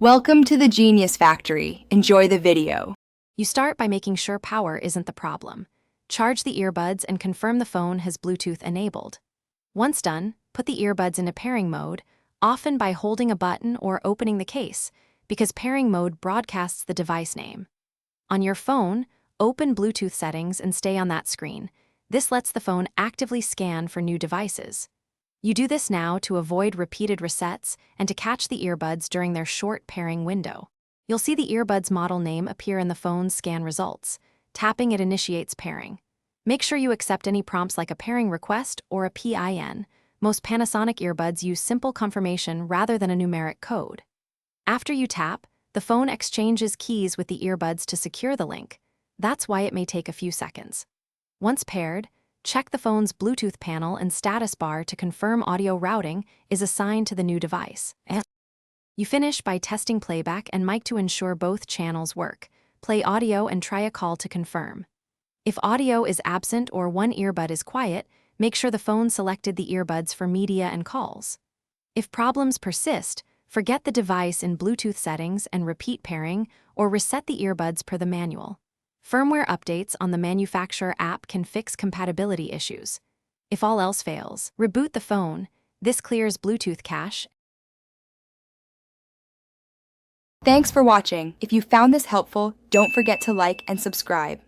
Welcome to the Genius Factory. Enjoy the video. You start by making sure power isn't the problem. Charge the earbuds and confirm the phone has Bluetooth enabled. Once done, put the earbuds into pairing mode, often by holding a button or opening the case, because pairing mode broadcasts the device name. On your phone, open Bluetooth settings and stay on that screen. This lets the phone actively scan for new devices. You do this now to avoid repeated resets and to catch the earbuds during their short pairing window. You'll see the earbuds model name appear in the phone's scan results. Tapping it initiates pairing. Make sure you accept any prompts like a pairing request or a PIN. Most Panasonic earbuds use simple confirmation rather than a numeric code. After you tap, the phone exchanges keys with the earbuds to secure the link. That's why it may take a few seconds. Once paired, check the phone's Bluetooth panel and status bar to confirm audio routing is assigned to the new device. You finish by testing playback and mic to ensure both channels work. Play audio and try a call to confirm. If audio is absent or one earbud is quiet, make sure the phone selected the earbuds for media and calls. If problems persist, forget the device in Bluetooth settings and repeat pairing or reset the earbuds per the manual. Firmware updates on the manufacturer app can fix compatibility issues. If all else fails, reboot the phone. This clears Bluetooth cache. Thanks for watching. If you found this helpful, don't forget to like and subscribe.